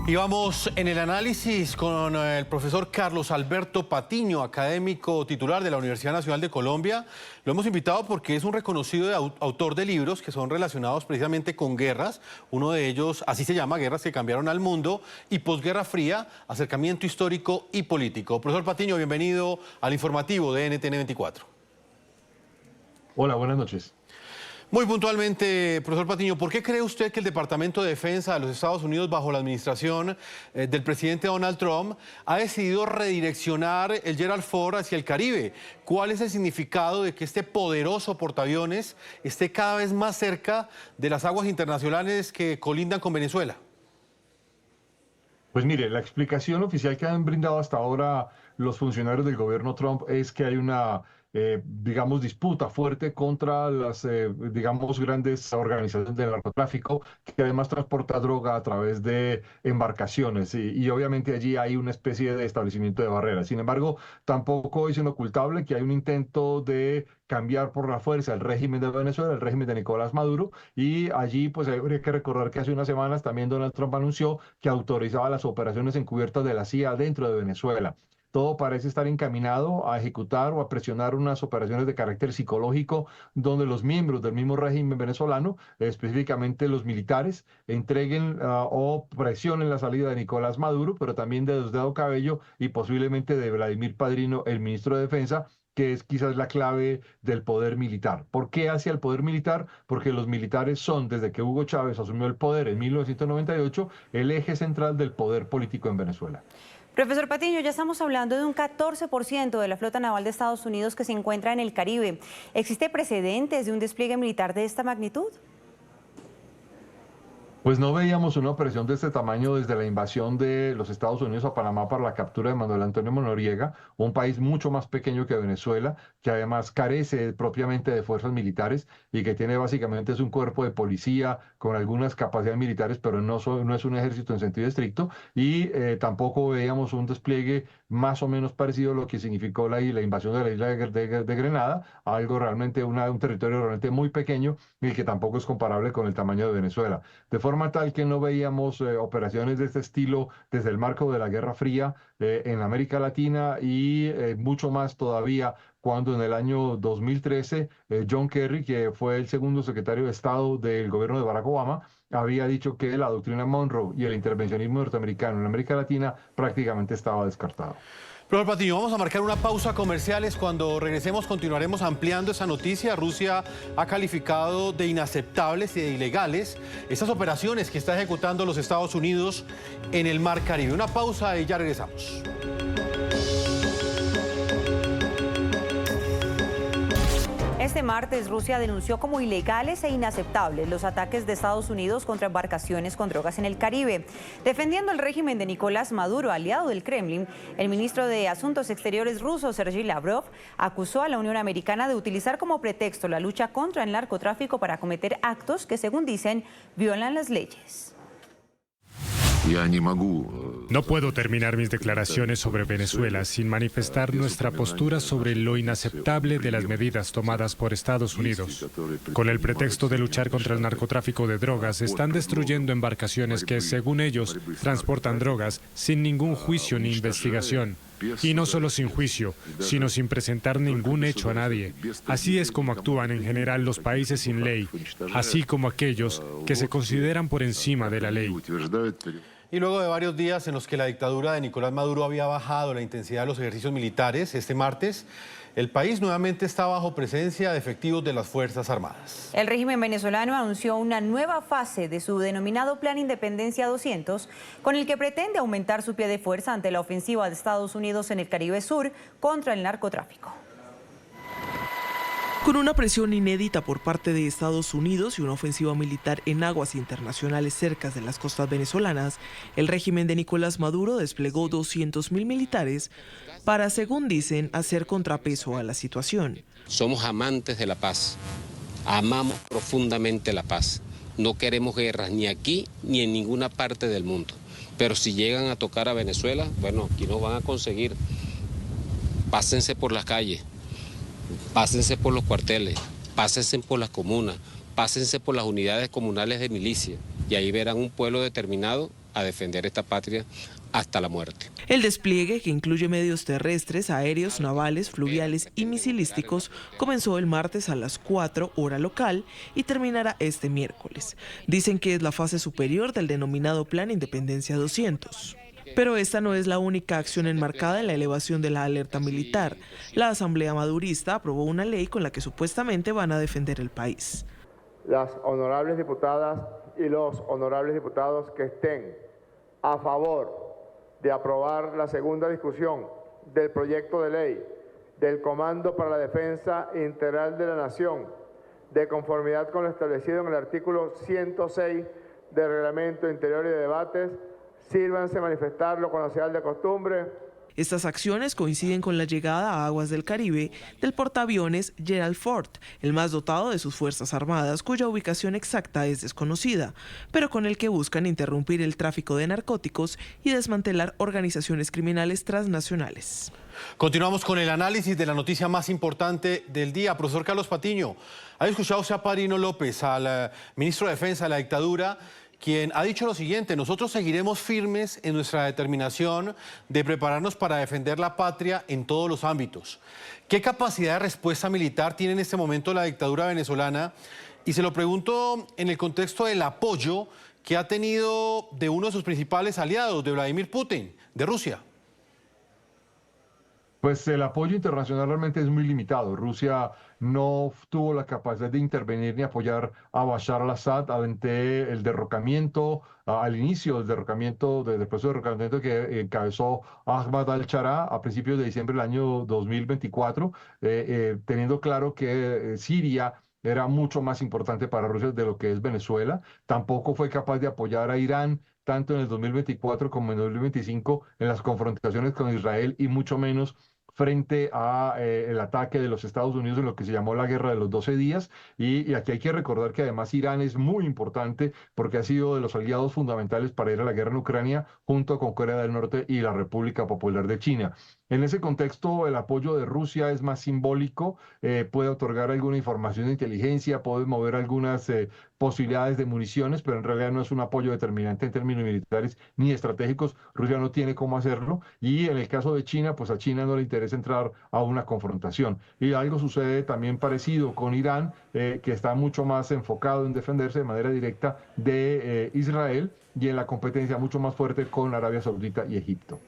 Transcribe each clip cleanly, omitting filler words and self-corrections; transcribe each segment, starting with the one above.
Y vamos en el análisis con el profesor Carlos Alberto Patiño, académico titular de la Universidad Nacional de Colombia. Lo hemos invitado porque es un reconocido autor de libros que son relacionados precisamente con guerras. Uno de ellos, así se llama, Guerras que cambiaron al mundo, y Posguerra Fría, acercamiento histórico y político. Profesor Patiño, bienvenido al informativo de NTN 24. Hola, buenas noches. Muy puntualmente, profesor Patiño, ¿por qué cree usted que el Departamento de Defensa de los Estados Unidos, bajo la administración del presidente Donald Trump, ha decidido redireccionar el Gerald Ford hacia el Caribe? ¿Cuál es el significado de que este poderoso portaaviones esté cada vez más cerca de las aguas internacionales que colindan con Venezuela? Pues mire, la explicación oficial que han brindado hasta ahora los funcionarios del gobierno Trump es que hay una, digamos, disputa fuerte contra las, digamos, grandes organizaciones del narcotráfico, que además transporta droga a través de embarcaciones y obviamente allí hay una especie de establecimiento de barreras. Sin embargo, tampoco es inocultable que hay un intento de cambiar por la fuerza el régimen de Venezuela, el régimen de Nicolás Maduro, y allí pues habría que recordar que hace unas semanas también Donald Trump anunció que autorizaba las operaciones encubiertas de la CIA dentro de Venezuela. Todo parece estar encaminado a ejecutar o a presionar unas operaciones de carácter psicológico donde los miembros del mismo régimen venezolano, específicamente los militares, entreguen o presionen la salida de Nicolás Maduro, pero también de Diosdado Cabello y posiblemente de Vladimir Padrino, el ministro de Defensa, que es quizás la clave del poder militar. ¿Por qué hacia el poder militar? Porque los militares son, desde que Hugo Chávez asumió el poder en 1998, el eje central del poder político en Venezuela. Profesor Patiño, ya estamos hablando de un 14% de la flota naval de Estados Unidos que se encuentra en el Caribe. ¿Existe precedentes de un despliegue militar de esta magnitud? Pues no veíamos una operación de este tamaño desde la invasión de los Estados Unidos a Panamá para la captura de Manuel Antonio Noriega, un país mucho más pequeño que Venezuela, que además carece propiamente de fuerzas militares y que tiene básicamente es un cuerpo de policía con algunas capacidades militares, pero no es un ejército en sentido estricto, y tampoco veíamos un despliegue más o menos parecido a lo que significó la invasión de la isla de Grenada, algo realmente, un territorio realmente muy pequeño y que tampoco es comparable con el tamaño de Venezuela. De forma tal que no veíamos operaciones de este estilo desde el marco de la Guerra Fría en América Latina y mucho más todavía cuando en el año 2013 John Kerry, que fue el segundo secretario de Estado del gobierno de Barack Obama, había dicho que la doctrina Monroe y el intervencionismo norteamericano en América Latina prácticamente estaba descartado. Profesor Patiño, vamos a marcar una pausa comerciales. Cuando regresemos continuaremos ampliando esa noticia. Rusia ha calificado de inaceptables y de ilegales esas operaciones que está ejecutando los Estados Unidos en el Mar Caribe. Una pausa y ya regresamos. Este martes, Rusia denunció como ilegales e inaceptables los ataques de Estados Unidos contra embarcaciones con drogas en el Caribe. Defendiendo el régimen de Nicolás Maduro, aliado del Kremlin, el ministro de Asuntos Exteriores ruso, Sergei Lavrov, acusó a la Unión Americana de utilizar como pretexto la lucha contra el narcotráfico para cometer actos que, según dicen, violan las leyes. No puedo terminar mis declaraciones sobre Venezuela sin manifestar nuestra postura sobre lo inaceptable de las medidas tomadas por Estados Unidos. Con el pretexto de luchar contra el narcotráfico de drogas, están destruyendo embarcaciones que, según ellos, transportan drogas sin ningún juicio ni investigación. Y no solo sin juicio, sino sin presentar ningún hecho a nadie. Así es como actúan en general los países sin ley, así como aquellos que se consideran por encima de la ley. Y luego de varios días en los que la dictadura de Nicolás Maduro había bajado la intensidad de los ejercicios militares, este martes, el país nuevamente está bajo presencia de efectivos de las Fuerzas Armadas. El régimen venezolano anunció una nueva fase de su denominado Plan Independencia 200, con el que pretende aumentar su pie de fuerza ante la ofensiva de Estados Unidos en el Caribe Sur contra el narcotráfico. Con una presión inédita por parte de Estados Unidos y una ofensiva militar en aguas internacionales cerca de las costas venezolanas, el régimen de Nicolás Maduro desplegó 200.000 militares para, según dicen, hacer contrapeso a la situación. Somos amantes de la paz, amamos profundamente la paz. No queremos guerras ni aquí ni en ninguna parte del mundo. Pero si llegan a tocar a Venezuela, bueno, aquí nos van a conseguir. Pásense por las calles. Pásense por los cuarteles, pásense por las comunas, pásense por las unidades comunales de milicia y ahí verán un pueblo determinado a defender esta patria hasta la muerte. El despliegue, que incluye medios terrestres, aéreos, navales, fluviales y misilísticos, comenzó el martes a las 4 hora local y terminará este miércoles. Dicen que es la fase superior del denominado Plan Independencia 200. Pero esta no es la única acción enmarcada en la elevación de la alerta militar. La Asamblea Madurista aprobó una ley con la que supuestamente van a defender el país. Las honorables diputadas y los honorables diputados que estén a favor de aprobar la segunda discusión del proyecto de ley del Comando para la Defensa Integral de la Nación, de conformidad con lo establecido en el artículo 106 del Reglamento Interior y de Debates, sírvanse manifestarlo con la señal de costumbre. Estas acciones coinciden con la llegada a aguas del Caribe del portaaviones Gerald Ford, el más dotado de sus Fuerzas Armadas, cuya ubicación exacta es desconocida, pero con el que buscan interrumpir el tráfico de narcóticos y desmantelar organizaciones criminales transnacionales. Continuamos con el análisis de la noticia más importante del día. Profesor Carlos Patiño, ¿ha escuchado usted a Padrino López, al ministro de Defensa de la dictadura, quien ha dicho lo siguiente: nosotros seguiremos firmes en nuestra determinación de prepararnos para defender la patria en todos los ámbitos? ¿Qué capacidad de respuesta militar tiene en este momento la dictadura venezolana? Y se lo pregunto en el contexto del apoyo que ha tenido de uno de sus principales aliados, de Vladimir Putin, de Rusia. Pues el apoyo internacional realmente es muy limitado. Rusia no tuvo la capacidad de intervenir ni apoyar a Bashar al-Assad ante el derrocamiento, al inicio del derrocamiento, del proceso de derrocamiento que encabezó Ahmad al-Sharaa a principios de diciembre del año 2024, teniendo claro que Siria era mucho más importante para Rusia de lo que es Venezuela. Tampoco fue capaz de apoyar a Irán tanto en el 2024 como en el 2025 en las confrontaciones con Israel, y mucho menos frente a el ataque de los Estados Unidos en lo que se llamó la Guerra de los 12 días. Y aquí hay que recordar que además Irán es muy importante porque ha sido de los aliados fundamentales para ir a la guerra en Ucrania, junto con Corea del Norte y la República Popular de China. En ese contexto, el apoyo de Rusia es más simbólico, puede otorgar alguna información de inteligencia, puede mover algunas posibilidades de municiones, pero en realidad no es un apoyo determinante en términos militares ni estratégicos. Rusia no tiene cómo hacerlo, y en el caso de China, pues a China no le interesa entrar a una confrontación. Y algo sucede también parecido con Irán, que está mucho más enfocado en defenderse de manera directa de Israel, y en la competencia mucho más fuerte con Arabia Saudita y Egipto.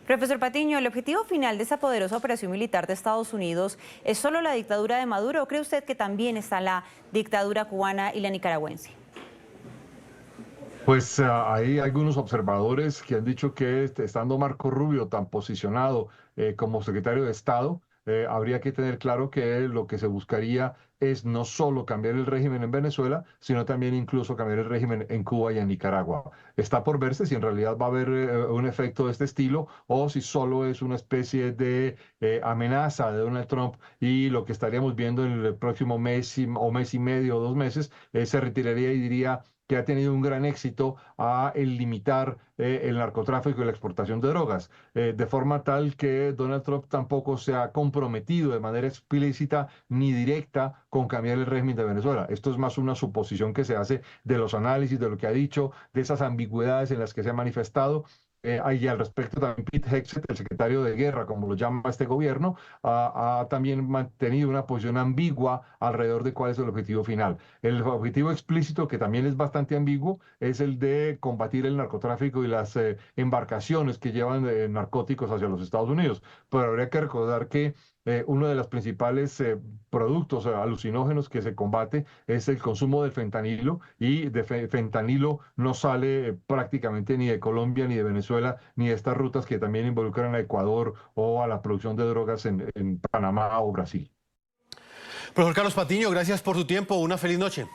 Profesor Patiño, ¿el objetivo final de esa poderosa operación militar de Estados Unidos es solo la dictadura de Maduro, o cree usted que también está la dictadura cubana y la nicaragüense? Pues hay algunos observadores que han dicho que estando Marco Rubio tan posicionado como secretario de Estado, habría que tener claro que lo que se buscaría es no solo cambiar el régimen en Venezuela, sino también incluso cambiar el régimen en Cuba y en Nicaragua. Está por verse si en realidad va a haber un efecto de este estilo, o si solo es una especie de amenaza de Donald Trump, y lo que estaríamos viendo en el próximo mes o mes y medio o 2 meses, se retiraría y diría que ha tenido un gran éxito a limitar el narcotráfico y la exportación de drogas, de forma tal que Donald Trump tampoco se ha comprometido de manera explícita ni directa con cambiar el régimen de Venezuela. Esto es más una suposición que se hace de los análisis, de lo que ha dicho, de esas ambigüedades en las que se ha manifestado. Y al respecto también Pete Hegseth, el secretario de Guerra, como lo llama este gobierno, ha también mantenido una posición ambigua alrededor de cuál es el objetivo final. El objetivo explícito, que también es bastante ambiguo, es el de combatir el narcotráfico y las embarcaciones que llevan narcóticos hacia los Estados Unidos. Pero habría que recordar que uno de los principales productos alucinógenos que se combate es el consumo del fentanilo, y de fentanilo no sale prácticamente ni de Colombia, ni de Venezuela, ni de estas rutas que también involucran a Ecuador o a la producción de drogas en Panamá o Brasil. Profesor Carlos Patiño, gracias por su tiempo. Una feliz noche.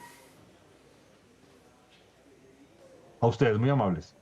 A ustedes, muy amables.